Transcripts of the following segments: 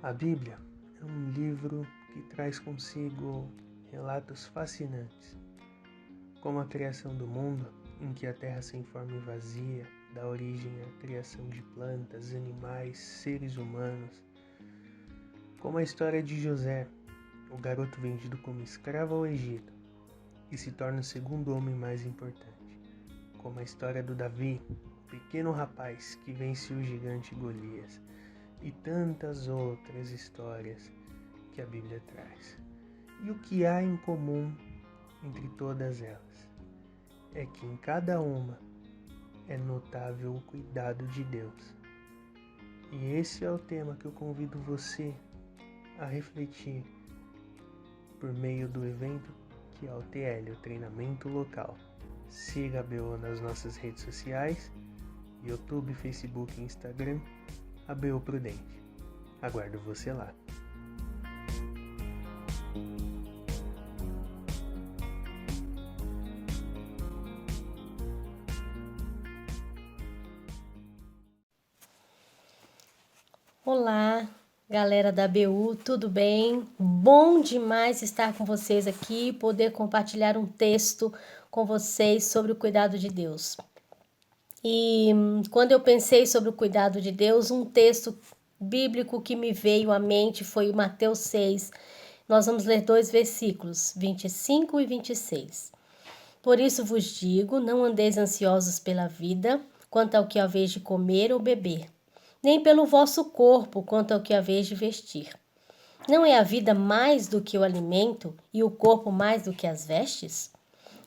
A Bíblia é um livro que traz consigo relatos fascinantes, como a criação do mundo, em que a terra sem forma e vazia dá origem à criação de plantas, animais, seres humanos, como a história de José, o garoto vendido como escravo ao Egito e se torna o segundo homem mais importante, como a história do Davi, o pequeno rapaz que vence o gigante Golias, e tantas outras histórias que a Bíblia traz. E o que há em comum entre todas elas é que em cada uma é notável o cuidado de Deus. E esse é o tema que eu convido você a refletir por meio do evento que é o TL, o Treinamento Local. Siga a BO nas nossas redes sociais, YouTube, Facebook e Instagram, a BO Prudente. Aguardo você lá. Olá, galera da BU, tudo bem? Bom demais estar com vocês aqui, poder compartilhar um texto com vocês sobre o cuidado de Deus. E quando eu pensei sobre o cuidado de Deus, um texto bíblico que me veio à mente foi o Mateus 6. Nós vamos ler 2 versículos, 25 e 26. Por isso vos digo, não andeis ansiosos pela vida, quanto ao que haveis de comer ou beber, nem pelo vosso corpo, quanto ao que haveis de vestir. Não é a vida mais do que o alimento, e o corpo mais do que as vestes?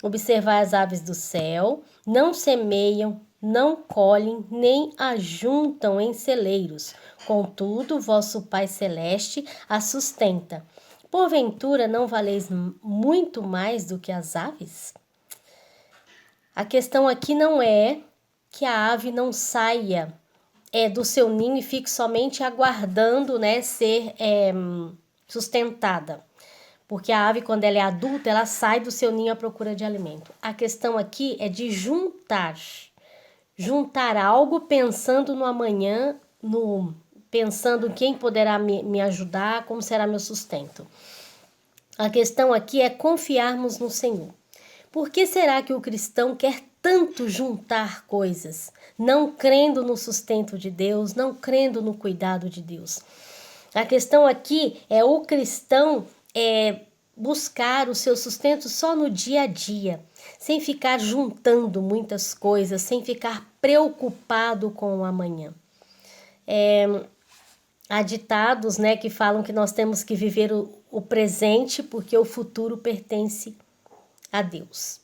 Observai as aves do céu, não semeiam, não colhem, nem ajuntam em celeiros. Contudo, vosso Pai Celeste as sustenta. Porventura não valeis muito mais do que as aves? A questão aqui não é que a ave não saia do seu ninho e fique somente aguardando, ser sustentada. Porque a ave, quando ela é adulta, ela sai do seu ninho à procura de alimento. A questão aqui é de juntar algo pensando no amanhã, pensando quem poderá me ajudar, como será meu sustento. A questão aqui é confiarmos no Senhor. Por que será que o cristão quer tanto juntar coisas, não crendo no sustento de Deus, não crendo no cuidado de Deus? A questão aqui é o cristão buscar o seu sustento só no dia a dia, sem ficar juntando muitas coisas, sem ficar preocupado com o amanhã. Há ditados, que falam que nós temos que viver o presente porque o futuro pertence a Deus.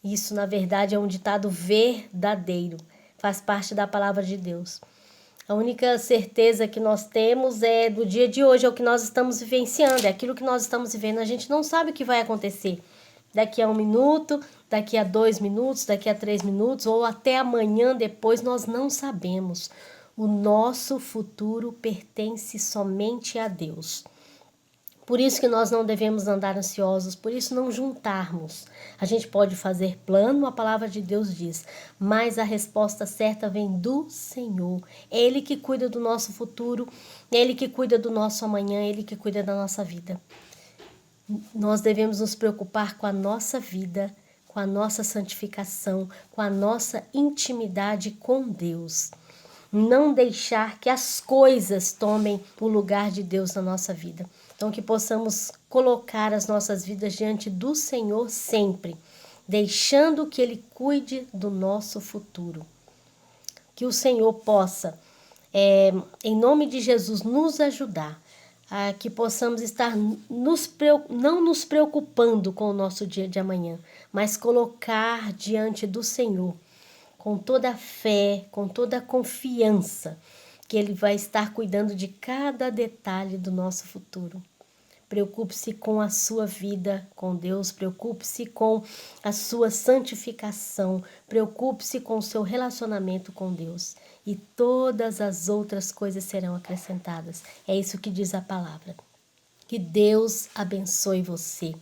Isso, na verdade, é um ditado verdadeiro, faz parte da palavra de Deus. A única certeza que nós temos é do dia de hoje, é o que nós estamos vivenciando, é aquilo que nós estamos vivendo. A gente não sabe o que vai acontecer daqui a 1 minuto, daqui a 2 minutos, daqui a 3 minutos ou até amanhã depois, nós não sabemos. O nosso futuro pertence somente a Deus. Por isso que nós não devemos andar ansiosos, por isso não juntarmos. A gente pode fazer plano, a palavra de Deus diz, mas a resposta certa vem do Senhor. É Ele que cuida do nosso futuro, é Ele que cuida do nosso amanhã, é Ele que cuida da nossa vida. Nós devemos nos preocupar com a nossa vida, com a nossa santificação, com a nossa intimidade com Deus. Não deixar que as coisas tomem o lugar de Deus na nossa vida. Então, que possamos colocar as nossas vidas diante do Senhor sempre, deixando que Ele cuide do nosso futuro. Que o Senhor possa, em nome de Jesus, nos ajudar, a que possamos estar não nos preocupando com o nosso dia de amanhã, mas colocar diante do Senhor, com toda a fé, com toda a confiança, que Ele vai estar cuidando de cada detalhe do nosso futuro. Preocupe-se com a sua vida com Deus, preocupe-se com a sua santificação, preocupe-se com o seu relacionamento com Deus e todas as outras coisas serão acrescentadas. É isso que diz a palavra. Que Deus abençoe você.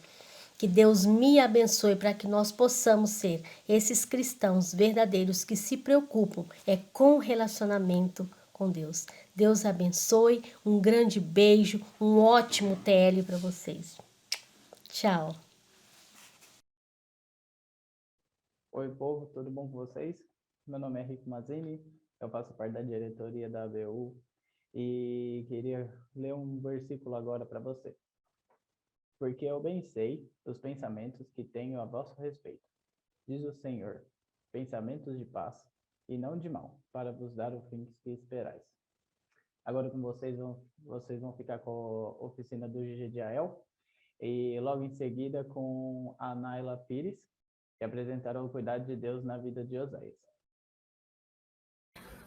Que Deus me abençoe para que nós possamos ser esses cristãos verdadeiros que se preocupam com o relacionamento com Deus. Deus abençoe, um grande beijo, um ótimo TL para vocês. Tchau. Oi, povo, tudo bom com vocês? Meu nome é Rico Mazzini, eu faço parte da diretoria da ABU e queria ler um versículo agora para você. Porque eu bem sei os pensamentos que tenho a vosso respeito, diz o Senhor, pensamentos de paz e não de mal, para vos dar o fim que esperais. Agora com vocês vão ficar com a oficina do Gigi de Ael e logo em seguida com a Naila Pires, que apresentará o cuidado de Deus na vida de Oséias.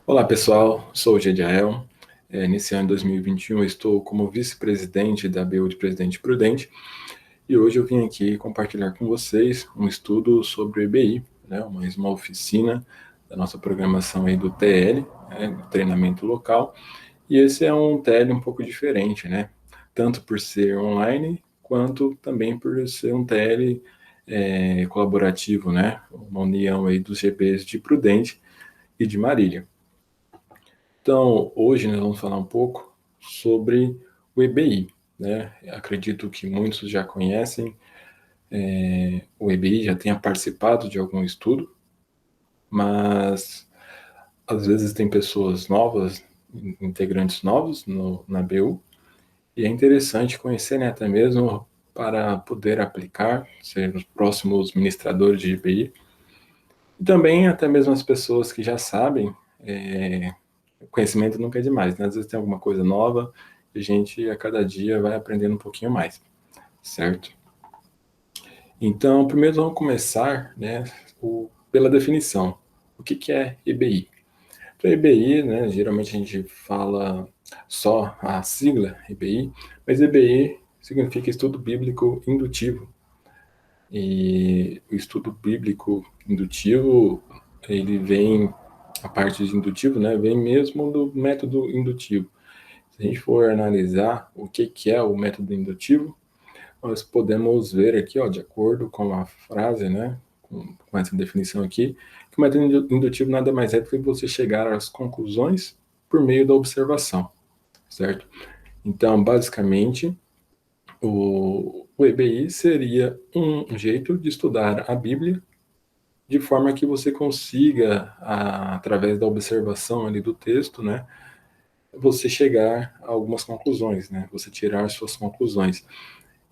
Olá pessoal, sou o Gediael. Nesse ano de 2021 eu estou como vice-presidente da ABU de Presidente Prudente e hoje eu vim aqui compartilhar com vocês um estudo sobre o EBI, né, uma oficina da nossa programação aí do TL, né, do treinamento local, e esse é um TL um pouco diferente, né, tanto por ser online quanto também por ser um TL colaborativo, né, uma união aí dos GPs de Prudente e de Marília. Então, hoje nós vamos falar um pouco sobre o EBI, né? Acredito que muitos já conhecem o EBI, já tenha participado de algum estudo, mas às vezes tem pessoas novas, integrantes novos na BU, e é interessante conhecer, né, até mesmo para poder aplicar, ser os próximos ministradores de EBI, e também até mesmo as pessoas que já sabem, conhecimento nunca é demais, né? Às vezes tem alguma coisa nova e a gente a cada dia vai aprendendo um pouquinho mais, certo? Então, primeiro vamos começar, né, pela definição. O que é EBI? Então, EBI, né, geralmente a gente fala só a sigla EBI, mas EBI significa Estudo Bíblico Indutivo. E o estudo bíblico indutivo, ele vem, a parte de indutivo, né, vem mesmo do método indutivo. Se a gente for analisar o que é o método indutivo, nós podemos ver aqui, ó, de acordo com a frase, né, com essa definição aqui, que o método indutivo nada mais é do que você chegar às conclusões por meio da observação, certo? Então, basicamente, o EBI seria um jeito de estudar a Bíblia de forma que você consiga, através da observação ali do texto, né, você chegar a algumas conclusões, né, você tirar suas conclusões.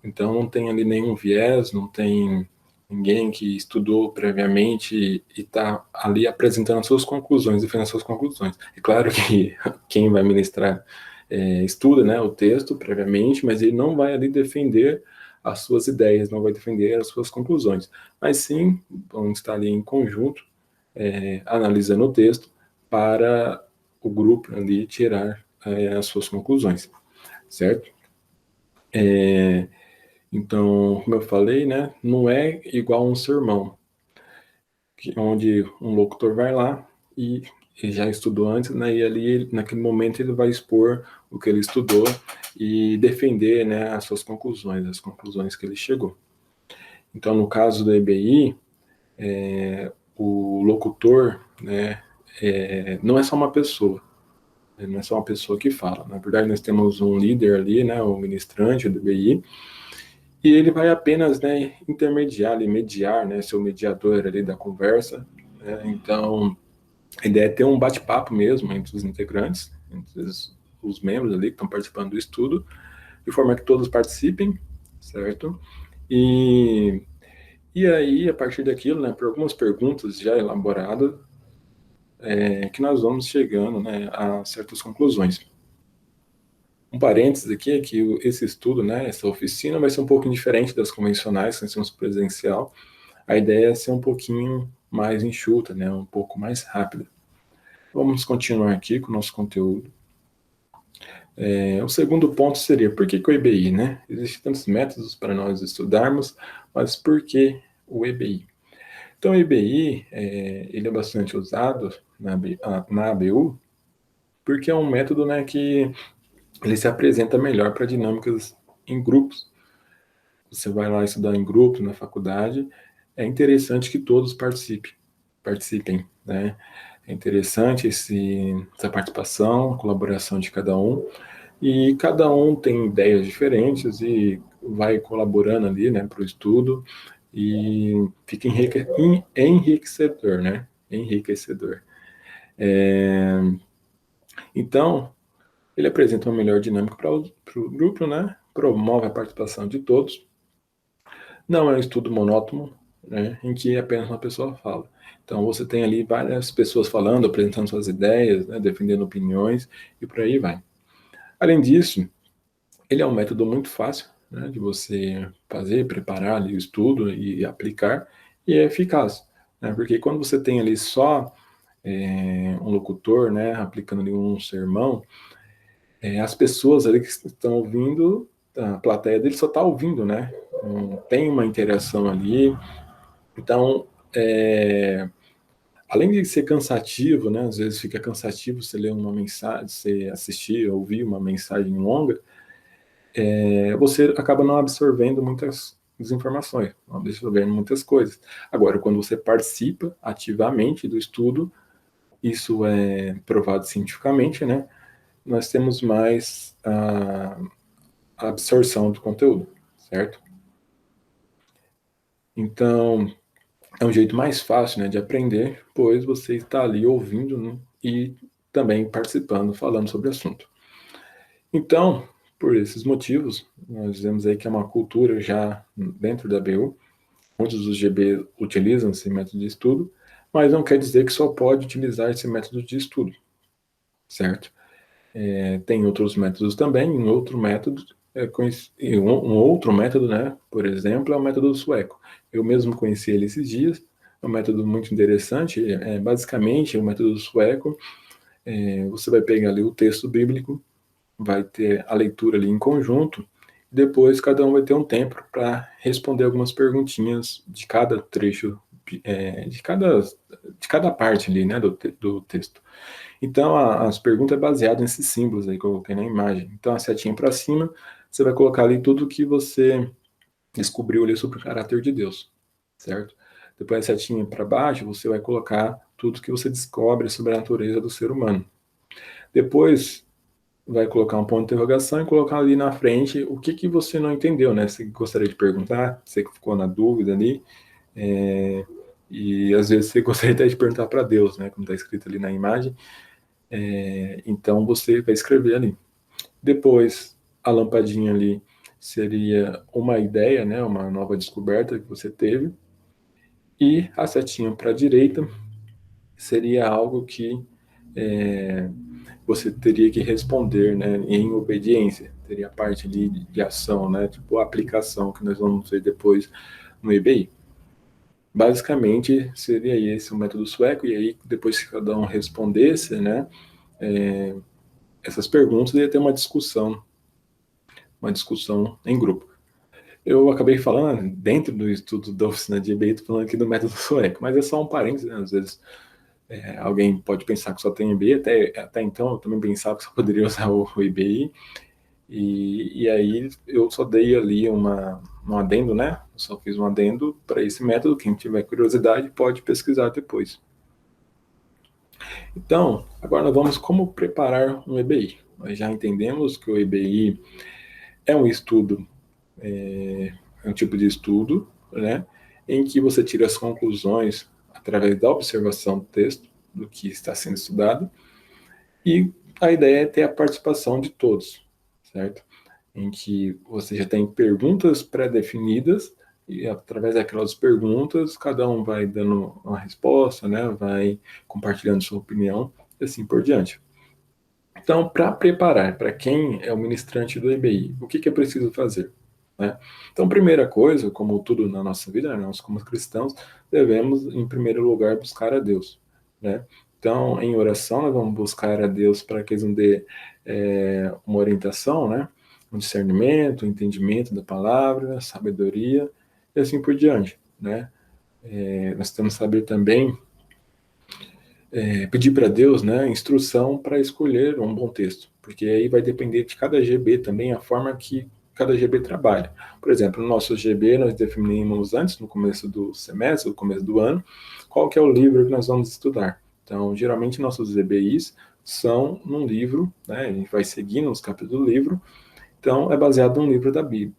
Então não tem ali nenhum viés, não tem ninguém que estudou previamente e está ali apresentando as suas conclusões, defendendo as suas conclusões. É claro que quem vai ministrar estuda, né, o texto previamente, mas ele não vai ali defender as suas ideias, não vai defender as suas conclusões, mas sim vão estar ali em conjunto, analisando o texto para o grupo ali tirar as suas conclusões, certo? Então, como eu falei, né, não é igual a um sermão, onde um locutor vai lá e ele já estudou antes, né, e ali, naquele momento, ele vai expor o que ele estudou e defender, né, as suas conclusões, as conclusões que ele chegou. Então, no caso do EBI, o locutor, né, não é só uma pessoa, né, não é só uma pessoa que fala. Na verdade, nós temos um líder ali, né, o ministrante do EBI, e ele vai apenas, né, intermediar, ali, mediar, né, ser o mediador ali da conversa, né. Então, a ideia é ter um bate-papo mesmo entre os integrantes, entre os membros ali que estão participando do estudo, de forma que todos participem, certo? E aí, a partir daquilo, né, por algumas perguntas já elaboradas, que nós vamos chegando, né, a certas conclusões. Um parênteses aqui é que esse estudo, né, essa oficina vai ser um pouco diferente das convencionais, que nós temos presencial. A ideia é ser um pouquinho mais enxuta, né, um pouco mais rápida. Vamos continuar aqui com o nosso conteúdo. O segundo ponto seria, por que o EBI, né? Existem tantos métodos para nós estudarmos, mas por que o EBI? Então, o EBI, ele é bastante usado na ABU, porque é um método, né, que ele se apresenta melhor para dinâmicas em grupos. Você vai lá estudar em grupo, na faculdade, é interessante que todos participem, né? É interessante essa participação, a colaboração de cada um, e cada um tem ideias diferentes e vai colaborando ali, né, para o estudo, e fica enriquecedor, né? Enriquecedor. Então, ele apresenta uma melhor dinâmica para o grupo, né? Promove a participação de todos. Não é um estudo monótono, né, em que apenas uma pessoa fala. Então, você tem ali várias pessoas falando, apresentando suas ideias, né, defendendo opiniões, e por aí vai. Além disso, ele é um método muito fácil, né, de você fazer, preparar ali o estudo e aplicar, e é eficaz, né, porque quando você tem ali só um locutor, né, aplicando ali um sermão, as pessoas ali que estão ouvindo, a plateia dele só está ouvindo, né, não tem uma interação ali. Então, além de ser cansativo, né, às vezes fica cansativo você ler uma mensagem, você assistir, ouvir uma mensagem longa, você acaba não absorvendo muitas informações, não absorvendo muitas coisas. Agora, quando você participa ativamente do estudo, isso é provado cientificamente, né, nós temos mais a absorção do conteúdo, certo? Então, é um jeito mais fácil, né, de aprender, pois você está ali ouvindo, né, e também participando, falando sobre o assunto. Então, por esses motivos, nós vemos aí que é uma cultura já dentro da BU. Muitos dos GB utilizam esse método de estudo, mas não quer dizer que só pode utilizar esse método de estudo, certo? Tem outros métodos também. Um outro método um outro método, né? Por exemplo, é o método sueco. Eu mesmo conheci ele esses dias. É um método muito interessante. Basicamente, o método sueco, você vai pegar ali o texto bíblico, vai ter a leitura ali em conjunto, e depois cada um vai ter um tempo para responder algumas perguntinhas de cada trecho, de cada parte ali, né, do texto. Então, as perguntas é baseadas nesses símbolos aí que eu coloquei na imagem. Então, a setinha para cima, você vai colocar ali tudo que você descobriu ali sobre o caráter de Deus, certo? Depois, a setinha para baixo, você vai colocar tudo que você descobre sobre a natureza do ser humano. Depois, vai colocar um ponto de interrogação e colocar ali na frente o que você não entendeu, né? Você gostaria de perguntar, você que ficou na dúvida ali, e às vezes você gostaria até de perguntar para Deus, né? Como está escrito ali na imagem. Então você vai escrever ali. Depois, a lampadinha ali seria uma ideia, né? Uma nova descoberta que você teve. E a setinha para a direita seria algo que você teria que responder, né, em obediência. Teria a parte ali de ação, né, tipo a aplicação que nós vamos ver depois no EBI. Basicamente, seria esse o método sueco, e aí depois que cada um respondesse, né, essas perguntas, ia ter uma discussão em grupo. Eu acabei falando, dentro do estudo da oficina de EBI, estou falando aqui do método sueco, mas é só um parênteses, né, às vezes alguém pode pensar que só tem EBI, até então eu também pensava que só poderia usar o EBI, e aí eu só dei ali um adendo, né? Eu só fiz um adendo para esse método. Quem tiver curiosidade pode pesquisar depois. Então, agora nós vamos como preparar um EBI. Nós já entendemos que o EBI é um estudo, é um tipo de estudo, né? Em que você tira as conclusões através da observação do texto, do que está sendo estudado, e a ideia é ter a participação de todos, certo? Em que você já tem perguntas pré-definidas, e através daquelas perguntas, cada um vai dando uma resposta, né? Vai compartilhando sua opinião, e assim por diante. Então, para preparar, para quem é o ministrante do EBI, o que é preciso fazer? Né? Então, primeira coisa, como tudo na nossa vida, né, nós como cristãos, devemos, em primeiro lugar, buscar a Deus. Né? Então, em oração, nós vamos buscar a Deus para que Ele nos dê uma orientação, né? Um discernimento, um entendimento da palavra, sabedoria, e assim por diante. Né? Nós temos que saber também pedir para Deus, né, instrução para escolher um bom texto, porque aí vai depender de cada GB também a forma que cada GB trabalha. Por exemplo, no nosso GB nós definimos antes, no começo do semestre, no começo do ano, qual que é o livro que nós vamos estudar. Então, geralmente, nossos EBIs são num livro, né? A gente vai seguindo os capítulos do livro, então é baseado num livro da Bíblia.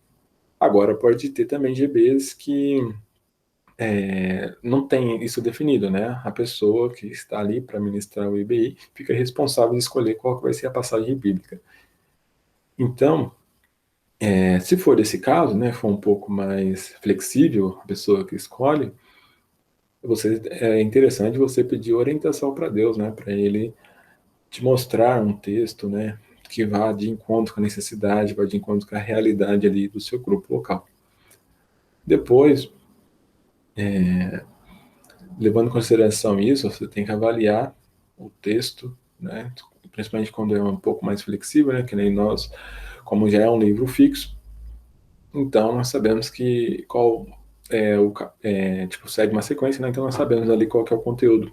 Agora, pode ter também GBs que não tem isso definido, né? A pessoa que está ali para ministrar o EBI fica responsável de escolher qual que vai ser a passagem bíblica. Então, se for esse caso, né, for um pouco mais flexível a pessoa que escolhe, é interessante você pedir orientação para Deus, né, para Ele te mostrar um texto, né, que vá de encontro com a necessidade, vá de encontro com a realidade ali do seu grupo local. Depois, levando em consideração isso, você tem que avaliar o texto, né, principalmente quando é um pouco mais flexível, né, que nem nós, como já é um livro fixo, então nós sabemos que qual segue uma sequência, né, então nós sabemos ali qual que é o conteúdo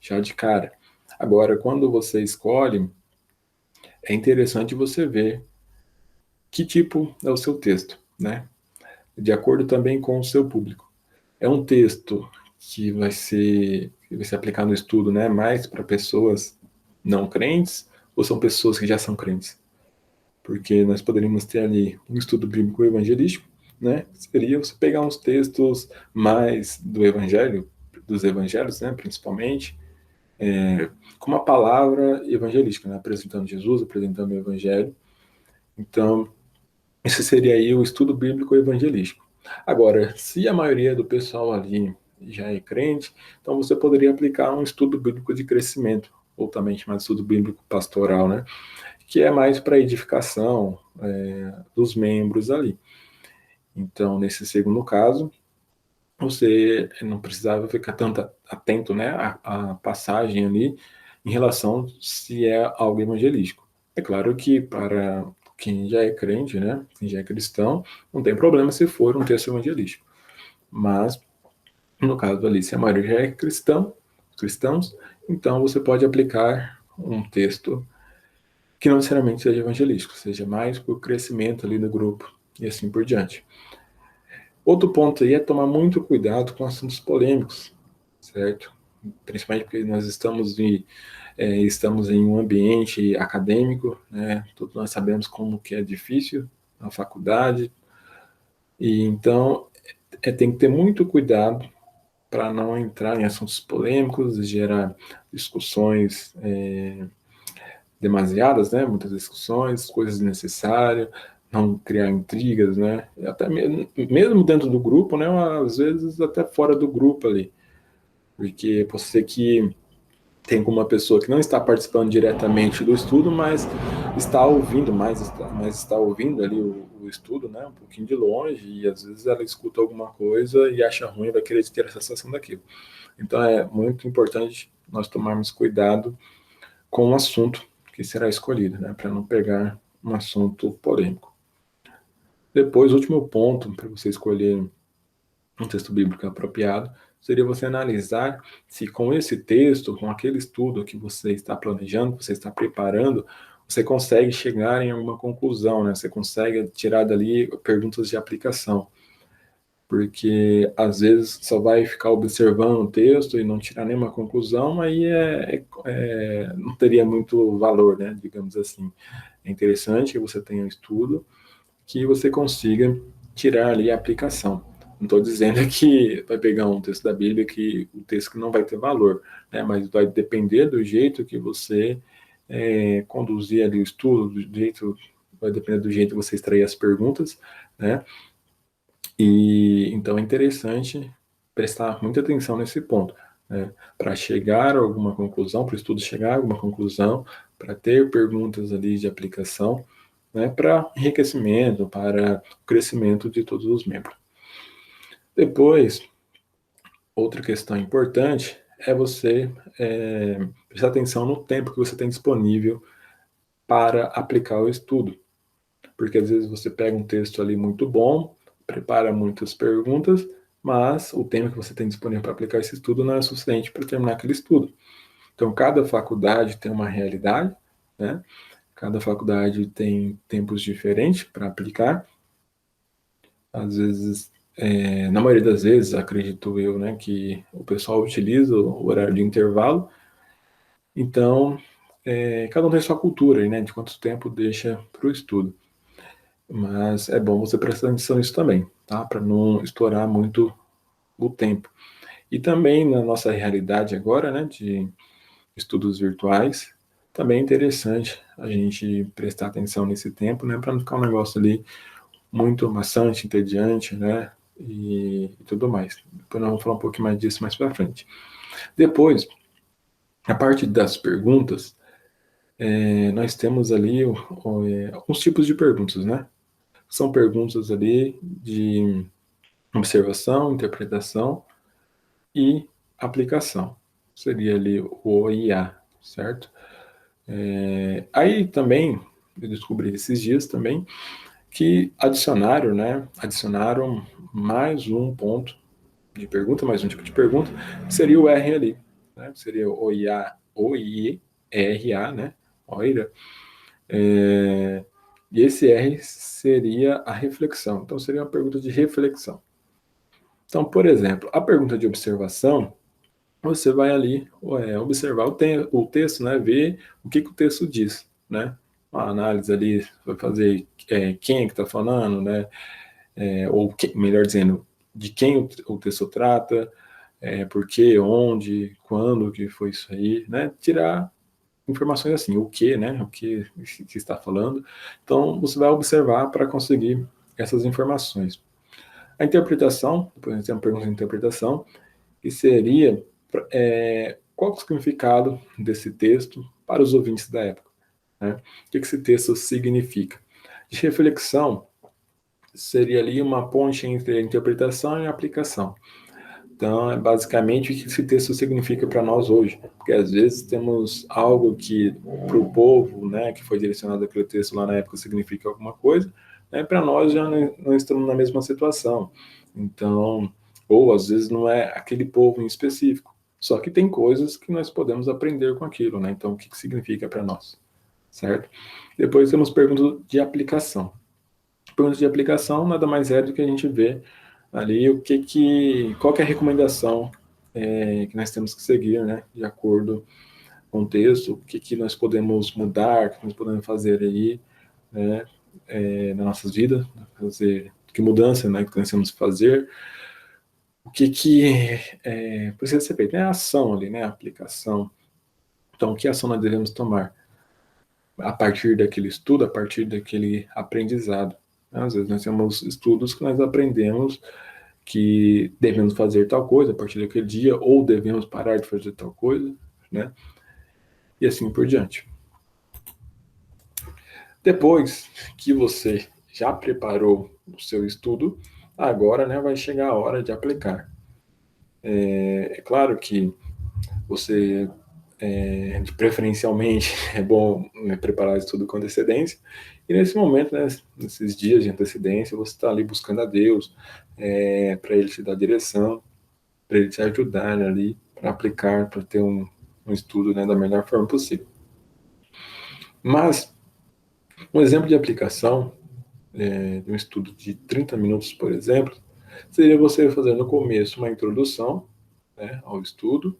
já de cara. Agora, quando você escolhe, é interessante você ver que tipo é o seu texto, né? De acordo também com o seu público. É um texto que vai ser aplicado no estudo, né, mais para pessoas não crentes ou são pessoas que já são crentes? Porque nós poderíamos ter ali um estudo bíblico evangelístico, né? Seria você pegar uns textos mais do evangelho, dos evangelhos, né, principalmente, com uma palavra evangelística, né, apresentando Jesus, apresentando o evangelho. Então, esse seria aí o estudo bíblico evangelístico. Agora, se a maioria do pessoal ali já é crente, então você poderia aplicar um estudo bíblico de crescimento, ou também chamado estudo bíblico pastoral, né? Que é mais para edificação dos membros ali. Então, nesse segundo caso, você não precisava ficar tanto atento, né, à passagem ali em relação se é algo evangelístico. É claro que para quem já é crente, né, quem já é cristão, não tem problema se for um texto evangelístico. Mas, no caso ali, se a maioria já é cristãos, então você pode aplicar um texto que não necessariamente seja evangelístico, seja mais por crescimento ali no grupo e assim por diante. Outro ponto aí é tomar muito cuidado com assuntos polêmicos, certo? Principalmente porque nós estamos em um ambiente acadêmico, né? Todos nós sabemos como que é difícil a faculdade, e então tem que ter muito cuidado para não entrar em assuntos polêmicos e gerar discussões demasiadas, né? Muitas discussões, coisas desnecessárias, não criar intrigas, né? Até mesmo dentro do grupo, né? Às vezes até fora do grupo ali, porque pode ser que tem alguma pessoa que não está participando diretamente do estudo, mas está ouvindo mas está ouvindo ali o estudo, né? Um pouquinho de longe, e às vezes ela escuta alguma coisa e acha ruim, vai querer ter a sensação daquilo. Então é muito importante nós tomarmos cuidado com o assunto que será escolhido, né, para não pegar um assunto polêmico. Depois, o último ponto para você escolher um texto bíblico apropriado seria você analisar se com esse texto, com aquele estudo que você está planejando, que você está preparando, você consegue chegar em alguma conclusão, né? Você consegue tirar dali perguntas de aplicação. Porque às vezes só vai ficar observando o texto e não tirar nenhuma conclusão, aí não teria muito valor, né? Digamos assim. É interessante que você tenha um estudo que você consiga tirar ali a aplicação. Não estou dizendo que vai pegar um texto da Bíblia que o texto não vai ter valor, né? Mas vai depender do jeito que você conduzir ali o estudo, vai depender do jeito que você extrair as perguntas, né? E então é interessante prestar muita atenção nesse ponto, né? Para chegar a alguma conclusão, para o estudo chegar a alguma conclusão, para ter perguntas ali de aplicação, né? Para enriquecimento, para o crescimento de todos os membros. Depois, outra questão importante é você prestar atenção no tempo que você tem disponível para aplicar o estudo. Porque às vezes você pega um texto ali muito bom, prepara muitas perguntas, mas o tempo que você tem disponível para aplicar esse estudo não é suficiente para terminar aquele estudo. Então, cada faculdade tem uma realidade, né? Cada faculdade tem tempos diferentes para aplicar. Às vezes, na maioria das vezes, acredito eu, né, que o pessoal utiliza o horário de intervalo, Então, cada um tem sua cultura aí, né, de quanto tempo deixa para o estudo. Mas é bom você prestar atenção nisso também, tá? Para não estourar muito o tempo. E também na nossa realidade agora, né, de estudos virtuais, também é interessante a gente prestar atenção nesse tempo, né, para não ficar um negócio ali muito maçante, entediante, né, e tudo mais. Depois nós vamos falar um pouquinho mais disso mais para frente. Depois, a parte das perguntas, nós temos ali alguns tipos de perguntas, né? São perguntas ali de observação, interpretação e aplicação. Seria ali o OIA, certo? Aí também, eu descobri esses dias também, que adicionaram mais um ponto de pergunta, mais um tipo de pergunta, que seria o R ali, né? Seria o OIA, OIRA, né? OIRA. E esse R seria a reflexão. Então, seria uma pergunta de reflexão. Então, por exemplo, a pergunta de observação, você vai ali observar o texto, né? Ver o que o texto diz, né? Uma análise ali, vai fazer quem é que está falando, né? Melhor dizendo, de quem o texto trata, por quê, onde, quando que foi isso aí, né? Tirar informações assim, o que, né? O que está falando. Então, você vai observar para conseguir essas informações. A interpretação, depois a gente tem uma pergunta de interpretação, que seria qual é o significado desse texto para os ouvintes da época, né? O que esse texto significa? De reflexão, seria ali uma ponte entre a interpretação e a aplicação. Então, é basicamente o que esse texto significa para nós hoje, porque às vezes temos algo que para o povo, né, que foi direcionado aquele texto lá na época significa alguma coisa, né, para nós já não estamos na mesma situação. Então, ou às vezes não é aquele povo em específico, só que tem coisas que nós podemos aprender com aquilo, né? Então, o que significa para nós, certo? Depois temos perguntas de aplicação. Perguntas de aplicação nada mais é do que a gente ver ali qual que é a recomendação que nós temos que seguir, né, de acordo com o texto, o que nós podemos mudar, o que nós podemos fazer aí, né, nas nossas vidas, fazer que mudança, né, que nós temos que fazer, o que precisa ser feito, né, a ação ali, né, a aplicação. Então, que ação nós devemos tomar a partir daquele estudo, a partir daquele aprendizado? Às vezes nós temos estudos que nós aprendemos que devemos fazer tal coisa a partir daquele dia, ou devemos parar de fazer tal coisa, né? E assim por diante. Depois que você já preparou o seu estudo, agora, né, vai chegar a hora de aplicar. É claro que você, preferencialmente, é bom, né, preparar isso tudo com antecedência, e nesse momento, né, nesses dias de antecedência, você está ali buscando a Deus, para Ele te dar direção, para Ele te ajudar ali, para aplicar, para ter um estudo, né, da melhor forma possível. Mas, um exemplo de aplicação, de um estudo de 30 minutos, por exemplo, seria você fazer no começo uma introdução, né, ao estudo,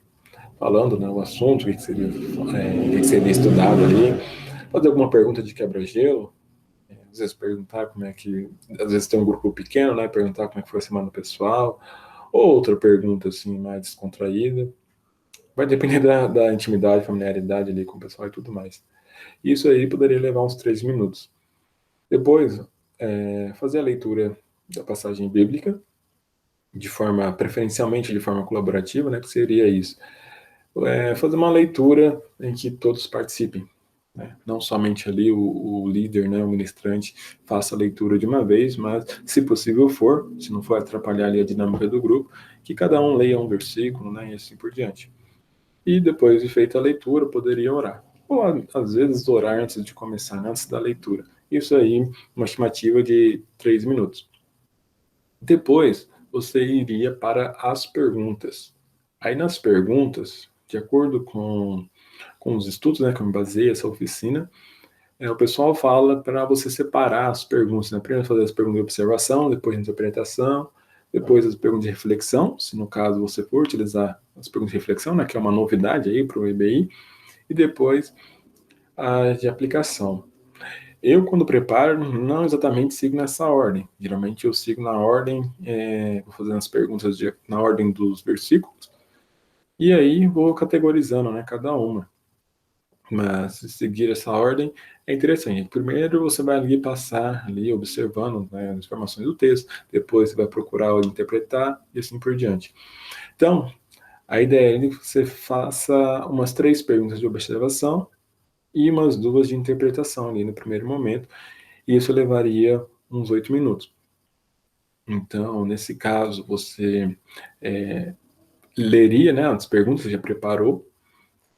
falando, né, o assunto, o que seria estudado ali, fazer alguma pergunta de quebra-gelo, às vezes perguntar como é que, às vezes tem um grupo pequeno, né, perguntar como é que foi a semana pessoal, ou outra pergunta assim mais descontraída, vai depender da intimidade, familiaridade ali com o pessoal e tudo mais. Isso aí poderia levar uns 3 minutos. Depois, fazer a leitura da passagem bíblica, preferencialmente de forma colaborativa, né, que seria isso. Fazer uma leitura em que todos participem, né? Não somente ali o líder, né, o ministrante, faça a leitura de uma vez, mas, se possível for, se não for atrapalhar ali a dinâmica do grupo, que cada um leia um versículo, né, e assim por diante. E depois de feita a leitura, poderia orar. Ou, às vezes, orar antes de começar, antes da leitura. Isso aí, uma estimativa de 3 minutos. Depois, você iria para as perguntas. Aí, nas perguntas, de acordo com os estudos, né, que eu me baseei essa oficina, o pessoal fala para você separar as perguntas, né? Primeiro fazer as perguntas de observação, depois de interpretação, depois as perguntas de reflexão, se no caso você for utilizar as perguntas de reflexão, né, que é uma novidade aí para o EBI, e depois a de aplicação. Eu, quando preparo, não exatamente sigo nessa ordem. Geralmente eu sigo na ordem, vou fazendo as perguntas na ordem dos versículos, e aí vou categorizando, né, cada uma. Mas se seguir essa ordem é interessante. Primeiro você vai ali passar, ali observando, né, as informações do texto, depois você vai procurar interpretar e assim por diante. Então, a ideia é que você faça umas 3 perguntas de observação e umas 2 de interpretação ali no primeiro momento, e isso levaria uns 8 minutos. Então, nesse caso, você leria, né, as perguntas, você já preparou,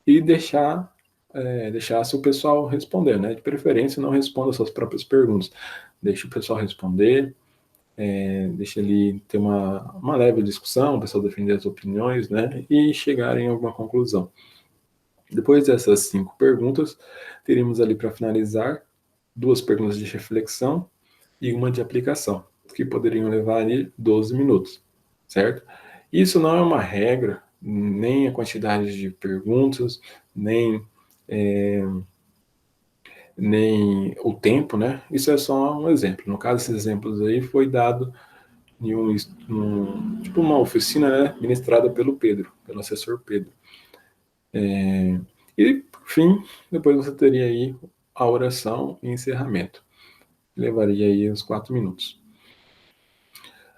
e deixasse o pessoal responder, né? De preferência, não responda suas próprias perguntas. Deixe o pessoal responder, deixe ele ter uma leve discussão, o pessoal defender as opiniões, né? E chegar em alguma conclusão. Depois dessas 5 perguntas, teríamos ali para finalizar 2 perguntas de reflexão e uma de aplicação, que poderiam levar ali 12 minutos, certo? Isso não é uma regra, nem a quantidade de perguntas, nem nem o tempo, né? Isso é só um exemplo. No caso, esses exemplos aí foi dado em tipo uma oficina, né, ministrada pelo Pedro, pelo assessor Pedro. E, por fim, depois você teria aí a oração e encerramento. Levaria aí uns 4 minutos.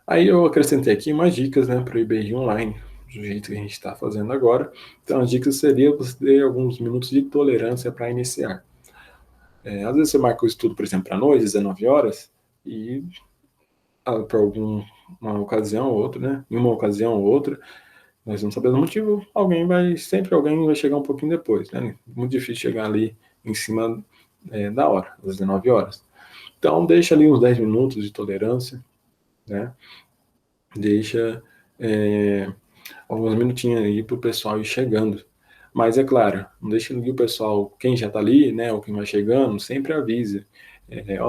Aí eu acrescentei aqui umas dicas, né, para o IBRI Online, do jeito que a gente está fazendo agora. Então, as dicas seriam você ter alguns minutos de tolerância para iniciar. Às vezes você marca o estudo, por exemplo, para noite, 19 horas, e por alguma ocasião ou outra, né? Em uma ocasião ou outra, nós não sabemos o motivo, sempre alguém vai chegar um pouquinho depois, né? Muito difícil chegar ali em cima da hora, às 19 horas. Então, deixa ali uns 10 minutos de tolerância, né? Deixa alguns minutinhos aí para o pessoal ir chegando. Mas é claro, não deixe ali o pessoal, quem já está ali, né, ou quem vai chegando, sempre avise.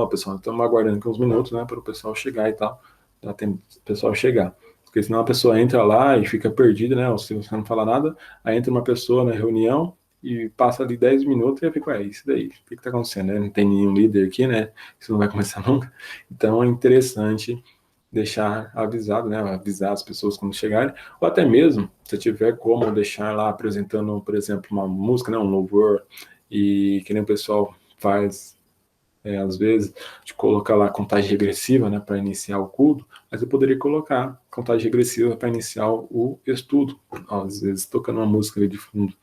Pessoal, estamos aguardando aqui uns minutos, né, para o pessoal chegar e tal. Dá tempo do pessoal chegar. Porque senão a pessoa entra lá e fica perdida, né, ou se você não fala nada, aí entra uma pessoa na reunião e passa ali 10 minutos e eu fico, isso daí, o que está acontecendo, né? Não tem nenhum líder aqui, né? Isso não vai começar nunca. Então é interessante deixar avisado, né? Avisar as pessoas quando chegarem, ou até mesmo, se tiver como deixar lá apresentando, por exemplo, uma música, né? Um louvor, e que nem o pessoal faz, às vezes, de colocar lá contagem regressiva, né? Para iniciar o culto, mas eu poderia colocar contagem regressiva para iniciar o estudo, às vezes tocando uma música ali de fundo,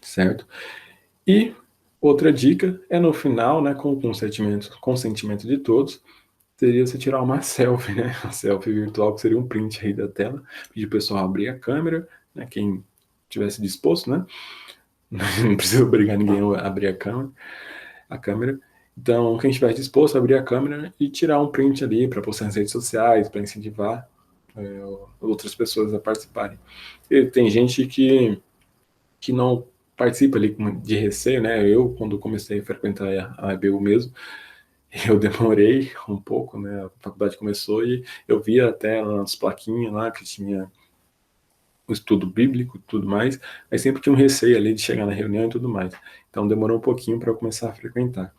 certo? E outra dica é no final, né? Com o consentimento de todos, seria você tirar uma selfie, né? A selfie virtual, que seria um print aí da tela, pedir o pessoal abrir a câmera, né? Quem tivesse disposto, né? Não precisa obrigar ninguém a abrir a câmera. Então, quem estiver disposto a abrir a câmera e tirar um print ali para postar nas redes sociais, para incentivar outras pessoas a participarem. E tem gente que não participa ali de receio, né? Eu, quando comecei a frequentar a EBU mesmo, eu demorei um pouco, né? A faculdade começou e eu via até as plaquinhas lá que tinha o estudo bíblico e tudo mais, mas sempre tinha um receio ali de chegar na reunião e tudo mais. Então demorou um pouquinho para eu começar a frequentar.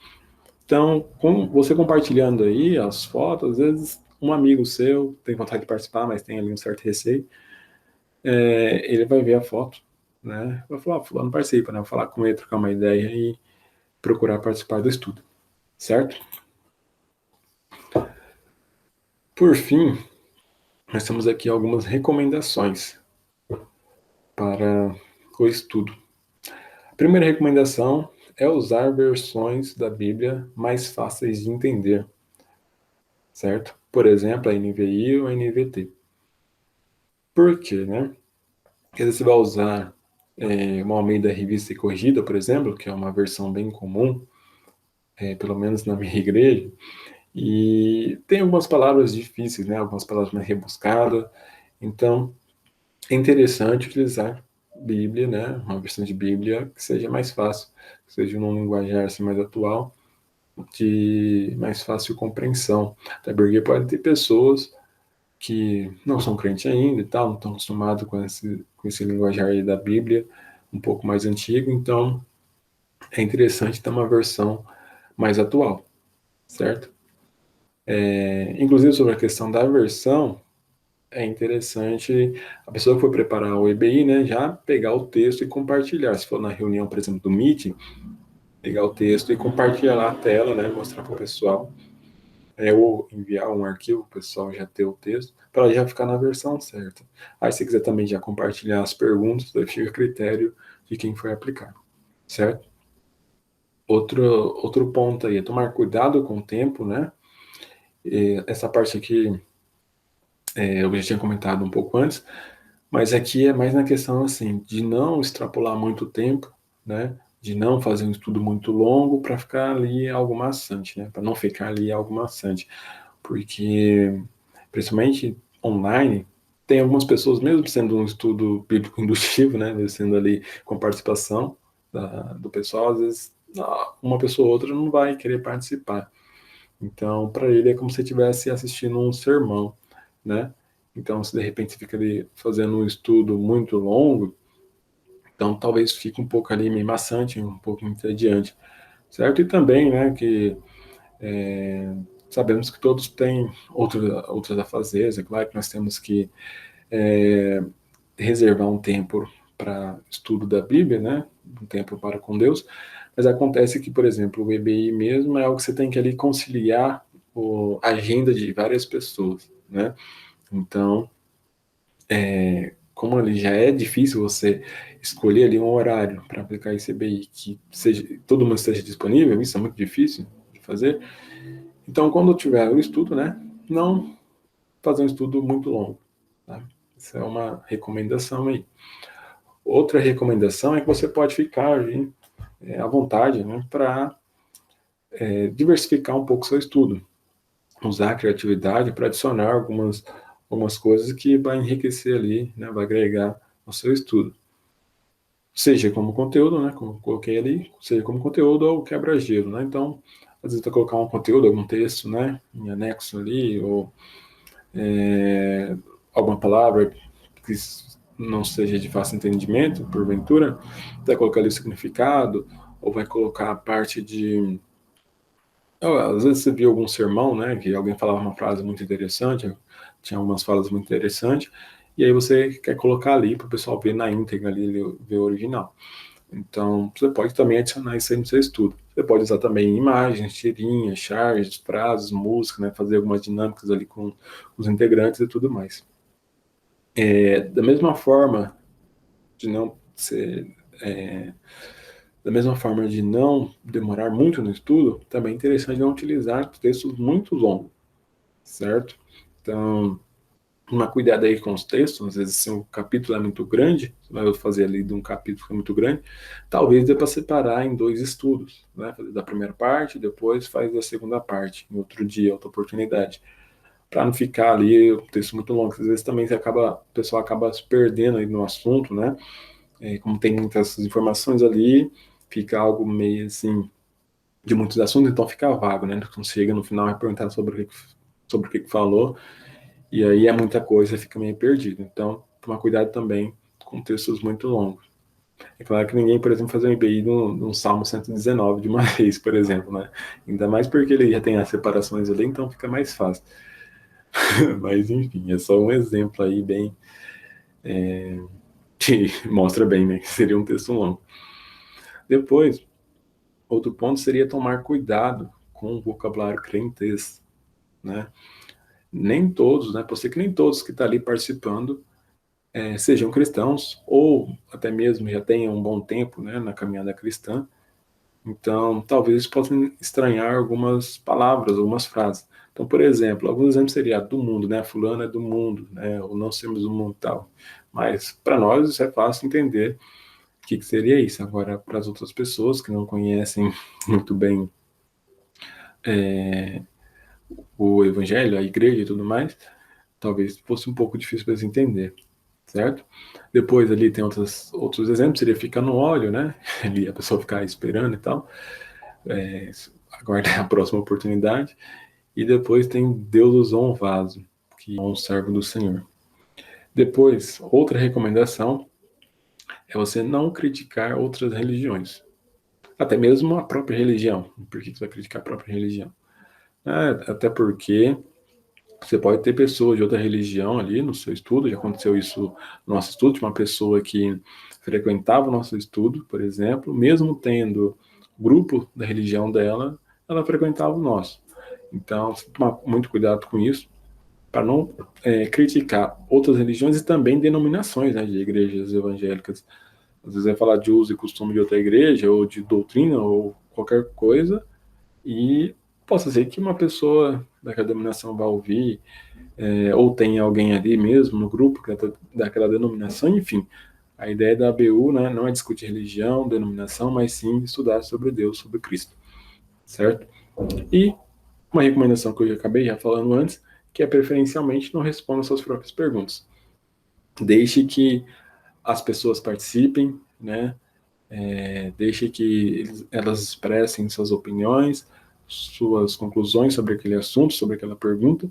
Então, com você compartilhando aí as fotos, às vezes um amigo seu tem vontade de participar, mas tem ali um certo receio, ele vai ver a foto, né? Vai falar, fulano participa, né? Vou falar com ele, trocar uma ideia e procurar participar do estudo, certo? Por fim, nós temos aqui algumas recomendações para o estudo. A primeira recomendação é usar versões da Bíblia mais fáceis de entender, certo? Por exemplo, a NVI ou a NVT. Por quê, né? Porque você vai usar uma Almeida Revista e Corrigida, por exemplo, que é uma versão bem comum, pelo menos na minha igreja, e tem algumas palavras difíceis, né? Algumas palavras mais rebuscadas. Então, é interessante utilizar Bíblia, né? Uma versão de Bíblia que seja mais fácil, que seja num linguajar assim, mais atual, de mais fácil compreensão. Até porque pode ter pessoas que não são crentes ainda e tal, não estão acostumados com esse linguajar aí da Bíblia, um pouco mais antigo, então é interessante ter uma versão mais atual, certo? Inclusive sobre a questão da versão, é interessante a pessoa que for preparar o EBI, né, já pegar o texto e compartilhar. Se for na reunião, por exemplo, do Meet, pegar o texto e compartilhar lá a tela, né, mostrar para o pessoal, ou enviar um arquivo, o pessoal já ter o texto, para já ficar na versão certa. Aí, se quiser também já compartilhar as perguntas, aí fica a critério de quem foi aplicar, certo? Outro ponto aí é tomar cuidado com o tempo, né? Essa parte aqui eu já tinha comentado um pouco antes, mas aqui é mais na questão assim de não extrapolar muito tempo, né? De não fazer um estudo muito longo para ficar ali algo maçante, né? Para não ficar ali algo maçante, porque principalmente online tem algumas pessoas, mesmo sendo um estudo bíblico indutivo, né? Sendo ali com participação do pessoal, às vezes uma pessoa ou outra não vai querer participar. Então, para ele é como se estivesse assistindo um sermão, né? Então, se de repente você fica ali fazendo um estudo muito longo, então talvez fique um pouco ali meio maçante, um pouco entediante, certo? E também, né, que sabemos que todos têm outros afazeres, é claro que nós temos que reservar um tempo para estudo da Bíblia, né? Um tempo para com Deus, mas acontece que, por exemplo, o EBI mesmo é algo que você tem que ali conciliar a agenda de várias pessoas, né? Então, como ali já é difícil você escolher ali um horário para aplicar esse EBI que seja, todo mundo esteja disponível, isso é muito difícil de fazer. Então, quando tiver o estudo, né, não fazer um estudo muito longo. Tá? Essa é uma recomendação aí. Outra recomendação é que você pode ficar ali, à vontade, né, para diversificar um pouco o seu estudo. Usar a criatividade para adicionar algumas coisas que vai enriquecer ali, né, vai agregar ao seu estudo. Seja como conteúdo, né, como coloquei ali, seja como conteúdo ou quebra-gelo, né, então, às vezes, colocar um conteúdo, algum texto, né, em anexo ali, ou alguma palavra que não seja de fácil entendimento, porventura, vai colocar ali o significado, ou vai colocar a parte de... Às vezes você viu algum sermão, né, que alguém falava uma frase muito interessante, tinha algumas falas muito interessantes, e aí você quer colocar ali para o pessoal ver na íntegra ali, ver o original. Então, você pode também adicionar isso aí no seu estudo. Você pode usar também imagens, tirinhas, charges, frases, música, né, fazer algumas dinâmicas ali com os integrantes e tudo mais. Da mesma forma de não ser... da mesma forma de não demorar muito no estudo, também é interessante não utilizar textos muito longos, certo? Então, tomar cuidado aí com os textos, às vezes se um capítulo é muito grande, você vai fazer ali de um capítulo que é muito grande, talvez dê para separar em 2 estudos, né? Fazer da primeira parte, depois faz da segunda parte, em outro dia, outra oportunidade, para não ficar ali o texto muito longo, às vezes também o pessoal acaba se perdendo aí no assunto, né? Como tem muitas informações ali, fica algo meio assim, de muitos assuntos, então fica vago, né? Então chega no final e perguntar sobre o que falou, e aí é muita coisa, fica meio perdido. Então, tomar cuidado também com textos muito longos. É claro que ninguém, por exemplo, fazer um IBI no Salmo 119 de uma vez, por exemplo, né? Ainda mais porque ele já tem as separações ali, então fica mais fácil. Mas, enfim, é só um exemplo aí bem... que mostra bem, né? Que seria um texto longo. Depois, outro ponto seria tomar cuidado com o vocabulário crentez, né? Nem todos, né? Pode ser que nem todos que estão ali participando sejam cristãos ou até mesmo já tenham um bom tempo, né, na caminhada cristã. Então, talvez eles possam estranhar algumas palavras, algumas frases. Então, por exemplo, alguns exemplos seria do mundo, né? Fulano é do mundo, né? Ou não sermos do mundo tal. Mas para nós isso é fácil entender o que seria isso. Agora, para as outras pessoas que não conhecem muito bem o evangelho, a igreja e tudo mais, talvez fosse um pouco difícil para eles entender, certo? Depois ali tem outros exemplos, seria ficar no óleo, né? Ali a pessoa ficar esperando e tal, aguardar a próxima oportunidade. E depois tem Deus usou um vaso, que é um servo do Senhor. Depois, outra recomendação é você não criticar outras religiões. Até mesmo a própria religião. Por que você vai criticar a própria religião? Até porque você pode ter pessoas de outra religião ali no seu estudo, já aconteceu isso no nosso estudo, de uma pessoa que frequentava o nosso estudo, por exemplo, mesmo tendo grupo da religião dela, ela frequentava o nosso. Então, você tomar muito cuidado com isso, para não criticar outras religiões e também denominações, né, de igrejas evangélicas. Às vezes vai falar de uso e costume de outra igreja, ou de doutrina, ou qualquer coisa, e possa ser que uma pessoa daquela denominação vá ouvir, ou tem alguém ali mesmo no grupo daquela denominação, enfim. A ideia da ABU, né, não é discutir religião, denominação, mas sim estudar sobre Deus, sobre Cristo, certo? E uma recomendação que eu acabei já falando antes, que é preferencialmente não responda suas próprias perguntas. Deixe que as pessoas participem, né? Deixe que elas expressem suas opiniões, suas conclusões sobre aquele assunto, sobre aquela pergunta,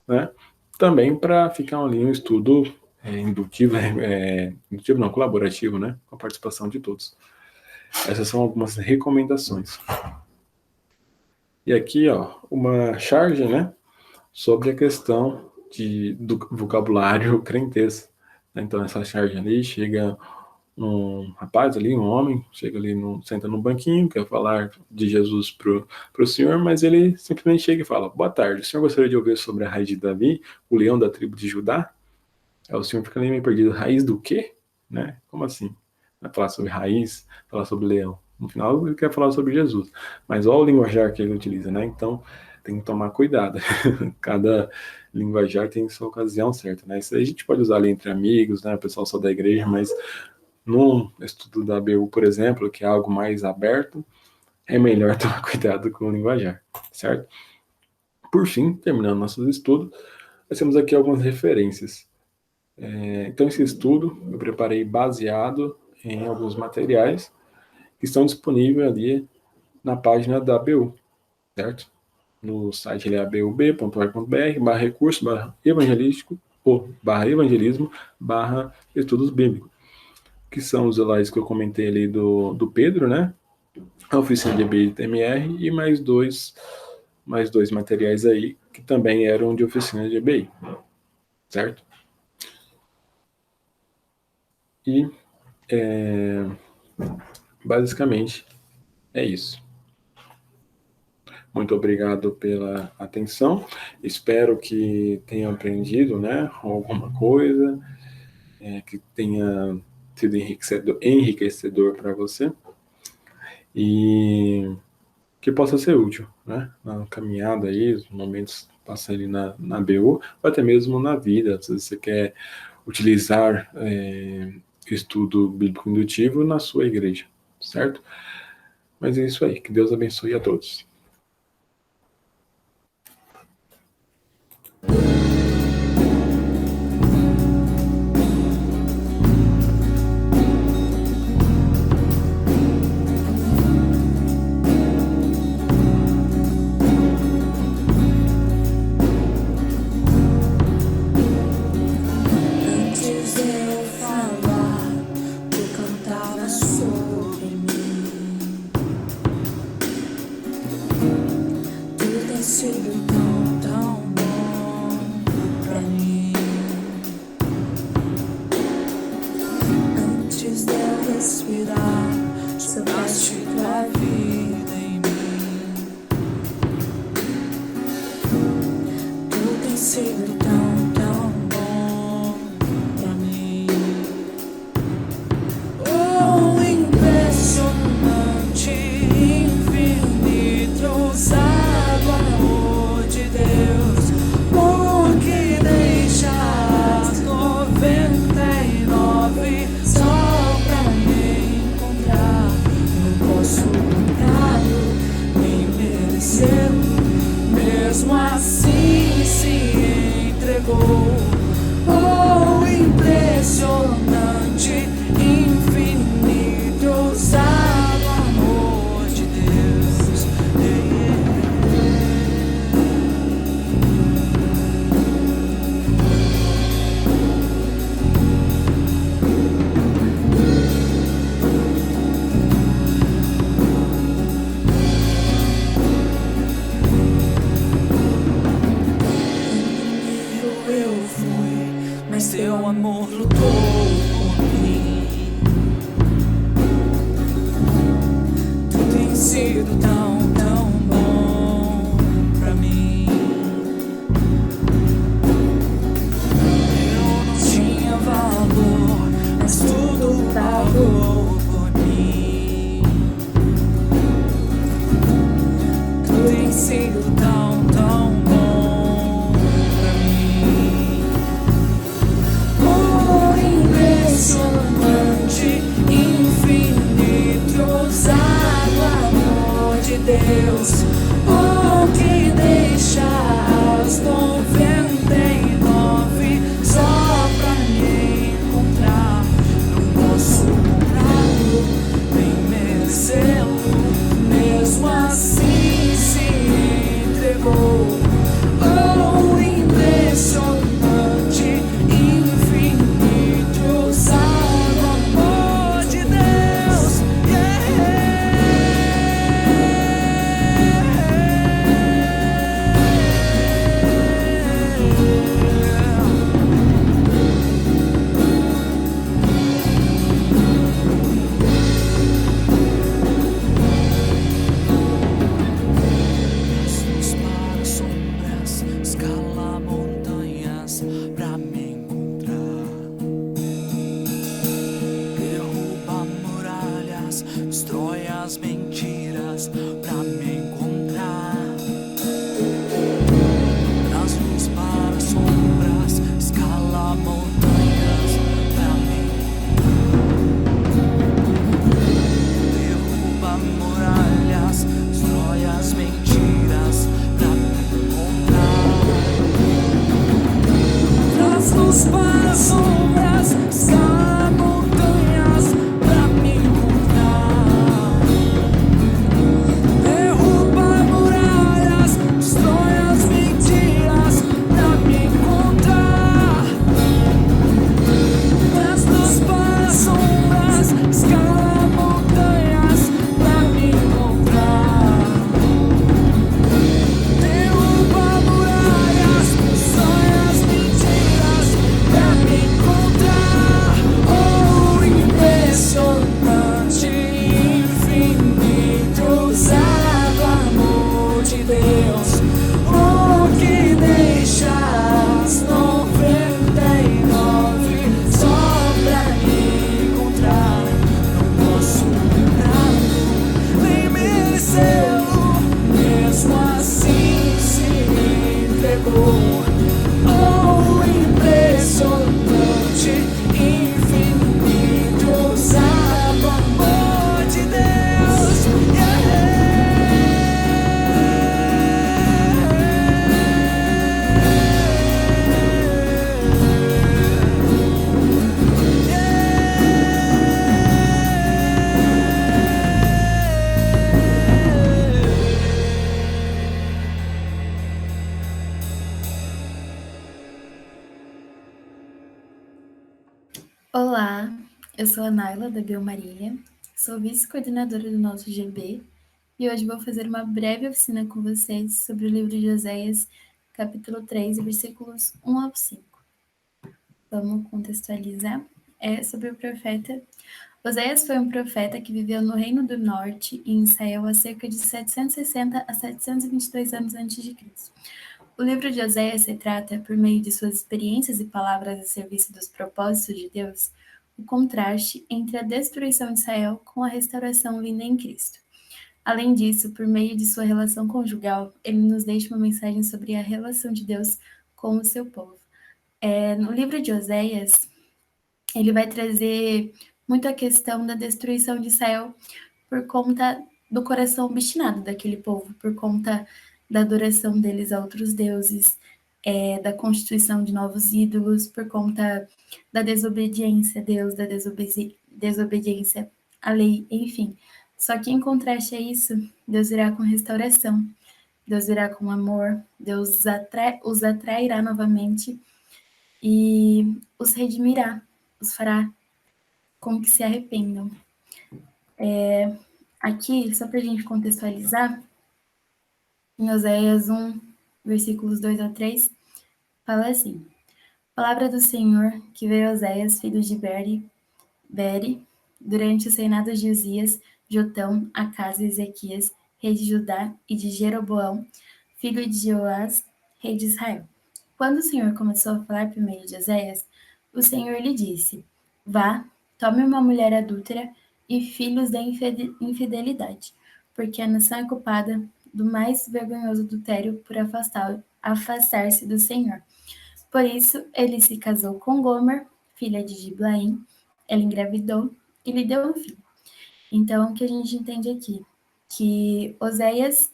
né? Também para ficar ali um estudo indutivo, indutivo não, colaborativo, né? Com a participação de todos. Essas são algumas recomendações. E aqui, ó, uma charge, né? Sobre a questão do vocabulário crentez. Então, essa charge ali, chega um rapaz ali, um homem, chega ali, senta num banquinho, quer falar de Jesus pro senhor, mas ele simplesmente chega e fala: boa tarde, o senhor gostaria de ouvir sobre a raiz de Davi, o leão da tribo de Judá? Aí o senhor fica ali meio perdido, raiz do quê? Né? Como assim? Vai falar sobre raiz, falar sobre leão. No final ele quer falar sobre Jesus, mas olha o linguajar que ele utiliza, né? Então tem que tomar cuidado. Cada linguajar tem sua ocasião certa, né? Isso aí a gente pode usar ali entre amigos, né? O pessoal só da igreja, mas no estudo da ABU, por exemplo, que é algo mais aberto, é melhor tomar cuidado com o linguajar, certo? Por fim, terminando nossos estudos, nós temos aqui algumas referências. Então, esse estudo eu preparei baseado em alguns materiais que estão disponíveis ali na página da ABU, certo? No site abub.org.br/recurso, evangelístico, ou /evangelismo, /estudos bíblicos, que são os slides que eu comentei ali do Pedro, né? A oficina de EBI e TMR e mais dois materiais aí que também eram de oficina de EBI, certo? E basicamente é isso. Muito obrigado pela atenção. Espero que tenham aprendido, né, alguma coisa, que tenha sido enriquecedor para você e que possa ser útil, né, na caminhada aí, os momentos passando ali na BU, ou até mesmo na vida. Se você quer utilizar estudo bíblico indutivo na sua igreja, certo? Mas é isso aí. Que Deus abençoe a todos. mas tudo pagou por mim. Tudo tem sido tão, tão bom pra mim. Oh, impressionante, infinito, ousado amor de Deus. Oh, que deixa as 99 só pra me encontrar. Não posso comprá-lo, nem merecê-lo, mesmo assim se entregou. Oh, impressionante, infinito, ousado amor de Deus. Luz para sombras, escala montanhas pra me encontrar. Derruba muralhas, destrói as mentiras pra me encontrar. Traz luz para sombras, escala montanhas pra me encontrar. Derruba muralhas, destrói as mentiras pra me encontrar. Traz luz para sombras, escala montanhas pra me encontrar. Derruba muralhas, destrói as mentiras pra me encontrar. Traz luz para sombras, escala montanhas pra me encontrar. Derruba muralhas, destrói as mentiras pra me encontrar. Oh, impressionante, infinito, ousado amor de Deus. Oh, que deixa as 99 só pra me encontrar. Não posso comprá-lo, nem merecê-lo, mesmo assim se entregou. Oh, impressionante, infinito, ousado amor de Deus. Olá, eu sou a Naila da Biomarília, sou vice-coordenadora do nosso GB e hoje vou fazer uma breve oficina com vocês sobre o livro de Oséias, capítulo 3, versículos 1 ao 5. Vamos contextualizar. É sobre o profeta. Oséias foi um profeta que viveu no Reino do Norte, em Israel, há cerca de 760 a 722 anos antes de Cristo. O livro de Oséias retrata, por meio de suas experiências e palavras a serviço dos propósitos de Deus, o contraste entre a destruição de Israel com a restauração vinda em Cristo. Além disso, por meio de sua relação conjugal, ele nos deixa uma mensagem sobre a relação de Deus com o seu povo. No livro de Oséias, ele vai trazer muito a questão da destruição de Israel por conta do coração obstinado daquele povo, por conta da adoração deles a outros deuses, da constituição de novos ídolos, por conta da desobediência a Deus, da desobediência à lei, enfim. Só que em contraste a isso, Deus virá com restauração, Deus virá com amor, Deus os atrairá novamente e os redimirá, os fará com que se arrependam. Aqui, só para a gente contextualizar, em Oséias 1, versículos 2 a 3, fala assim: Palavra do Senhor que veio a Oséias, filho de Beri, durante os reinados de Uzias, Jotão, Acás e Ezequias, rei de Judá, e de Jeroboão, filho de Joás, rei de Israel. Quando o Senhor começou a falar por meio de Oséias, o Senhor lhe disse: Vá, Tome uma mulher adúltera e filhos da infidelidade, porque a nação é culpada do mais vergonhoso adultério por afastar-se do Senhor. Por isso, ele se casou com Gomer, filha de Diblaim. Ela engravidou e lhe deu um filho. Então, o que a gente entende aqui? Que Oséias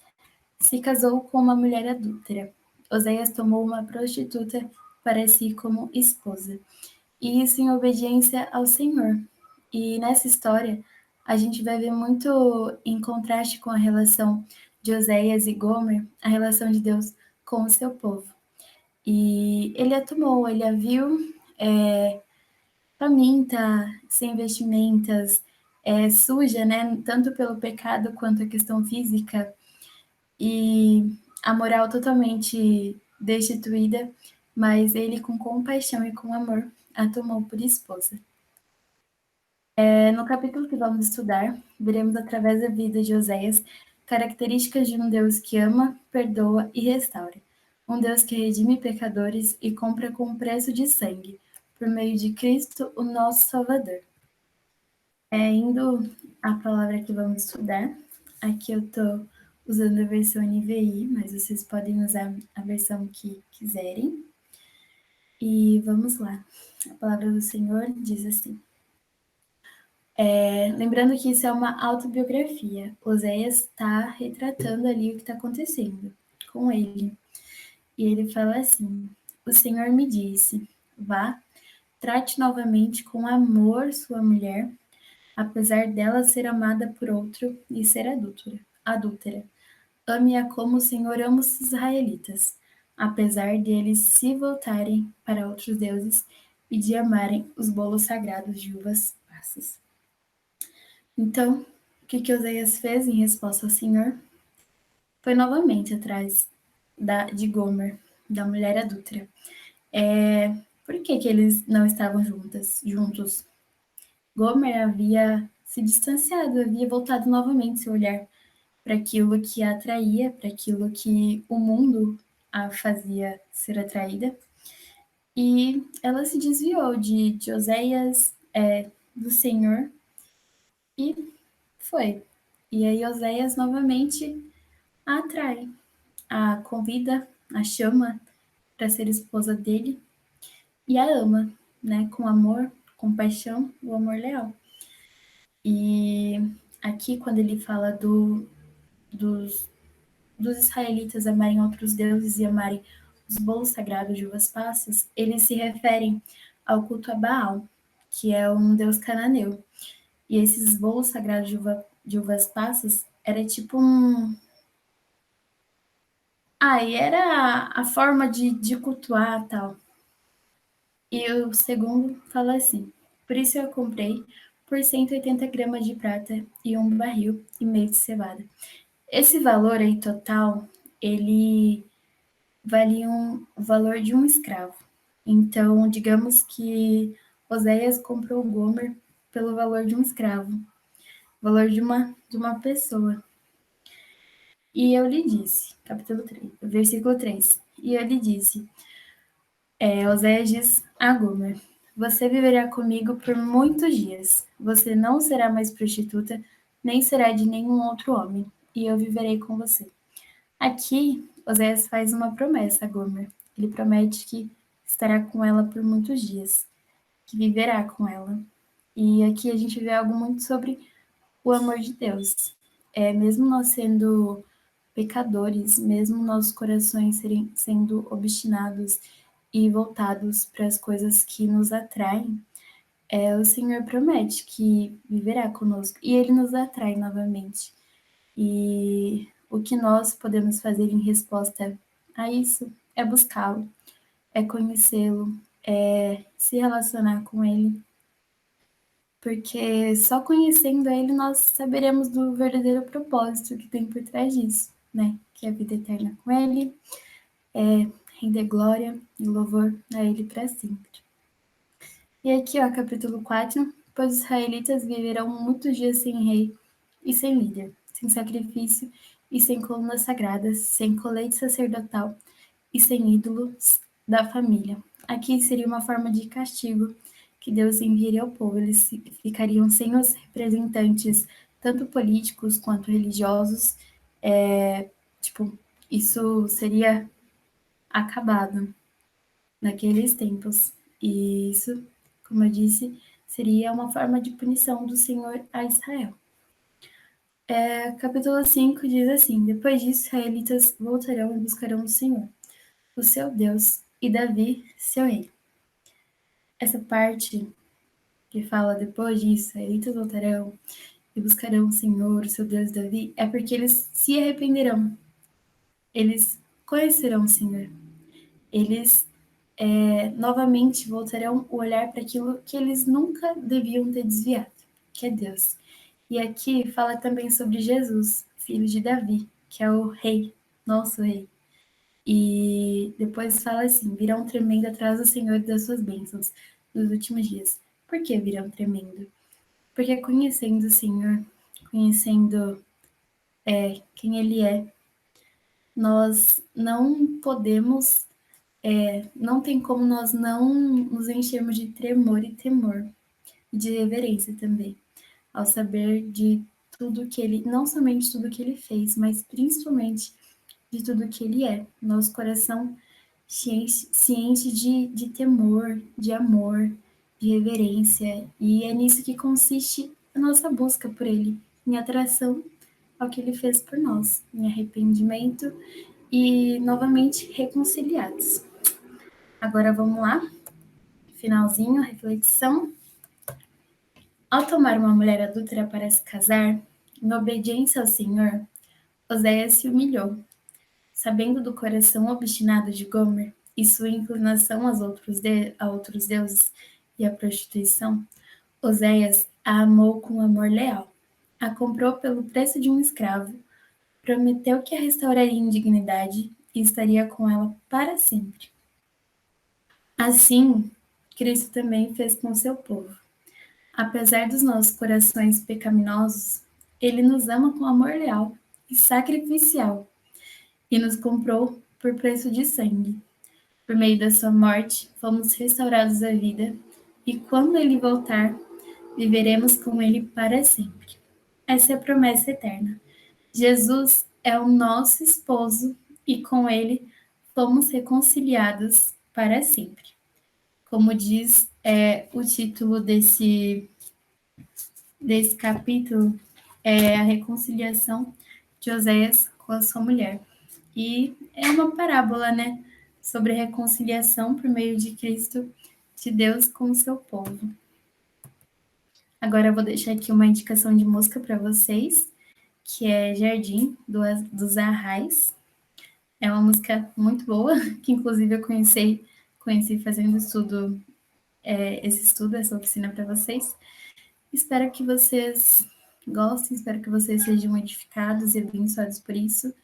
se casou com uma mulher adúltera. Oséias tomou uma prostituta para si como esposa. E isso em obediência ao Senhor. E nessa história, a gente vai ver muito em contraste com a relação de Oséias e Gomer, a relação de Deus com o seu povo. E ele a tomou, ele a viu faminta, sem vestimentas, suja, né? Tanto pelo pecado quanto a questão física, e a moral totalmente destituída, mas ele, com compaixão e com amor, a tomou por esposa. No capítulo que vamos estudar, veremos através da vida de Oséias características de um Deus que ama, perdoa e restaura. Um Deus que redime pecadores e compra com um preço de sangue, por meio de Cristo, o nosso Salvador. Indo à palavra que vamos estudar, aqui eu estou usando a versão NVI, mas vocês podem usar a versão que quiserem. E vamos lá. A palavra do Senhor diz assim. Lembrando que isso é uma autobiografia. Oséias está retratando ali o que está acontecendo com ele. E ele fala assim: o Senhor me disse, vá, trate novamente com amor sua mulher, apesar dela ser amada por outro e ser adúltera. Ame-a como o Senhor ama os israelitas, apesar de eles se voltarem para outros deuses e de amarem os bolos sagrados de uvas passas. Então, o que Oséias fez em resposta ao Senhor? Foi novamente atrás de Gomer, da mulher adúltera. Por que eles não estavam juntos? Gomer havia se distanciado, havia voltado novamente seu olhar para aquilo que a atraía, para aquilo que o mundo a fazia ser atraída. E ela se desviou de Oséias, do Senhor, e foi. E aí Oséias novamente a atrai, a convida, a chama para ser esposa dele e a ama, né, com amor, compaixão, o amor leal. E aqui, quando ele fala dos israelitas amarem outros deuses e amarem os bolos sagrados de uvas passas, eles se referem ao culto a Baal, que é um deus cananeu. E esses bolos sagrados de uvas passas era tipo um... e era a forma de cultuar tal. E o segundo fala assim: por isso eu comprei por 180 gramas de prata e um barril e meio de cevada. Esse valor aí total, ele valia o valor de um escravo. Então, digamos que Oséias comprou Gomer pelo valor de um escravo, valor de uma pessoa. E eu lhe disse, capítulo 3, versículo 3, e eu lhe disse, Oséias diz a Gomer, você viverá comigo por muitos dias, você não será mais prostituta, nem será de nenhum outro homem, e eu viverei com você. Aqui, Oséias faz uma promessa a Gomer. Ele promete que estará com ela por muitos dias, que viverá com ela. E aqui a gente vê algo muito sobre o amor de Deus. Mesmo nós sendo pecadores, mesmo nossos corações sendo obstinados e voltados para as coisas que nos atraem, o Senhor promete que viverá conosco e Ele nos atrai novamente. E o que nós podemos fazer em resposta a isso é buscá-lo, é conhecê-lo, é se relacionar com ele, porque só conhecendo ele nós saberemos do verdadeiro propósito que tem por trás disso, né? Que é a vida eterna com ele, render glória e louvor a ele para sempre. E aqui, capítulo 4, pois os israelitas viverão muitos dias sem rei e sem líder, sem sacrifício e sem colunas sagradas, sem colete sacerdotal e sem ídolos da família. Aqui seria uma forma de castigo que Deus enviaria ao povo. Eles ficariam sem os representantes, tanto políticos quanto religiosos. Tipo, isso seria acabado naqueles tempos. E isso, como eu disse, seria uma forma de punição do Senhor a Israel. Capítulo 5 diz assim: Depois disso, os israelitas voltarão e buscarão o Senhor, o seu Deus, e Davi, seu rei. Essa parte que fala depois disso, os israelitas voltarão e buscarão o Senhor, o seu Deus, Davi, é porque eles se arrependerão. Eles conhecerão o Senhor. Eles novamente voltarão o olhar para aquilo que eles nunca deviam ter desviado, que é Deus. E aqui fala também sobre Jesus, filho de Davi, que é o rei, nosso rei. E depois fala assim: virão tremendo atrás do Senhor e das suas bênçãos nos últimos dias. Por que virão tremendo? Porque conhecendo o Senhor, conhecendo quem Ele é, nós não podemos, não tem como nós não nos enchermos de tremor e temor, e de reverência também, ao saber de tudo que Ele, não somente tudo que Ele fez, mas principalmente de tudo que Ele é. Nosso coração se enche de temor, de amor, de reverência, e é nisso que consiste a nossa busca por Ele, em atração ao que Ele fez por nós, em arrependimento e novamente reconciliados. Agora vamos lá, finalzinho, reflexão. Ao tomar uma mulher adúltera para se casar, em obediência ao Senhor, Oséias se humilhou. Sabendo do coração obstinado de Gomer e sua inclinação a outros deuses e à prostituição, Oséias a amou com amor leal. A comprou pelo preço de um escravo, prometeu que a restauraria em dignidade e estaria com ela para sempre. Assim, Cristo também fez com seu povo. Apesar dos nossos corações pecaminosos, Ele nos ama com amor leal e sacrificial e nos comprou por preço de sangue. Por meio da sua morte, fomos restaurados à vida, e quando Ele voltar, viveremos com Ele para sempre. Essa é a promessa eterna. Jesus é o nosso esposo e com Ele fomos reconciliados para sempre. Como diz o título desse capítulo, é a reconciliação de Oséias com a sua mulher. E é uma parábola, né, sobre a reconciliação por meio de Cristo, de Deus com o seu povo. Agora eu vou deixar aqui uma indicação de música para vocês, que é Jardim, dos Arrais. É uma música muito boa, que inclusive eu conheci fazendo essa oficina para vocês. Espero que vocês gostem, espero que vocês sejam edificados e abençoados por isso,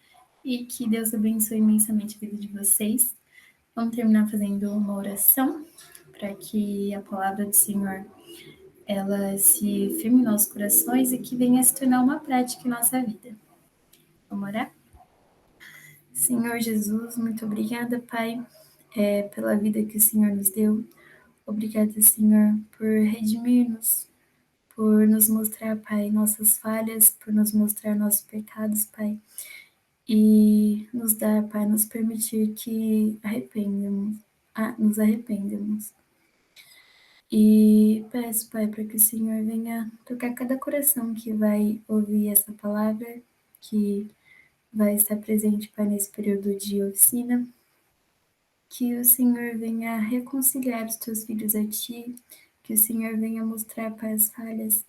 e que Deus abençoe imensamente a vida de vocês. Vamos terminar fazendo uma oração para que a palavra do Senhor ela se firme em nossos corações e que venha se tornar uma prática em nossa vida. Vamos orar? Senhor Jesus, muito obrigada, Pai, pela vida que o Senhor nos deu. Obrigada, Senhor, por redimir-nos, por nos mostrar, Pai, nossas falhas, por nos mostrar nossos pecados, Pai, e nos dar, Pai, nos permitir que nos arrependemos. E peço, Pai, para que o Senhor venha tocar cada coração que vai ouvir essa palavra, que vai estar presente, Pai, nesse período de oficina. Que o Senhor venha reconciliar os teus filhos a Ti, que o Senhor venha mostrar, Pai, as falhas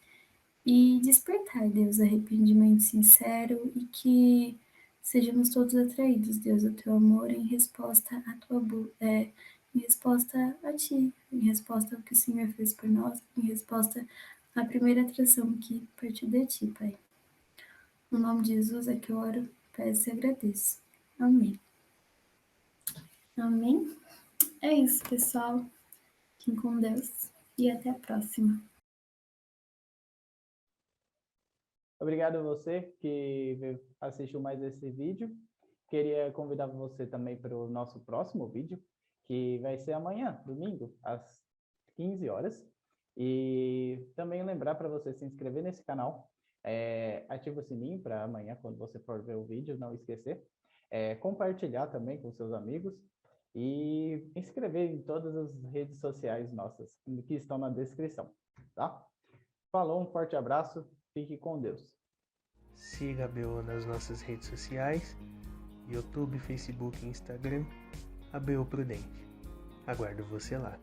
e despertar, Deus, arrependimento sincero e que sejamos todos atraídos, Deus, ao Teu amor em resposta à Tua em resposta a Ti, em resposta ao que o Senhor fez por nós, em resposta à primeira atração que partiu de Ti, Pai. No nome de Jesus é que eu oro, peço e agradeço. Amém. Amém. É isso, pessoal. Fiquem com Deus e até a próxima. Obrigado a você que assistiu mais esse vídeo. Queria convidar você também para o nosso próximo vídeo, que vai ser amanhã, domingo, às 15 horas. E também lembrar para você se inscrever nesse canal, ativa o sininho para amanhã, quando você for ver o vídeo, não esquecer. Compartilhar também com seus amigos e inscrever em todas as redes sociais nossas, que estão na descrição, tá? Falou, um forte abraço, fique com Deus. Siga a ABO nas nossas redes sociais, YouTube, Facebook e Instagram, ABO Prudente. Aguardo você lá.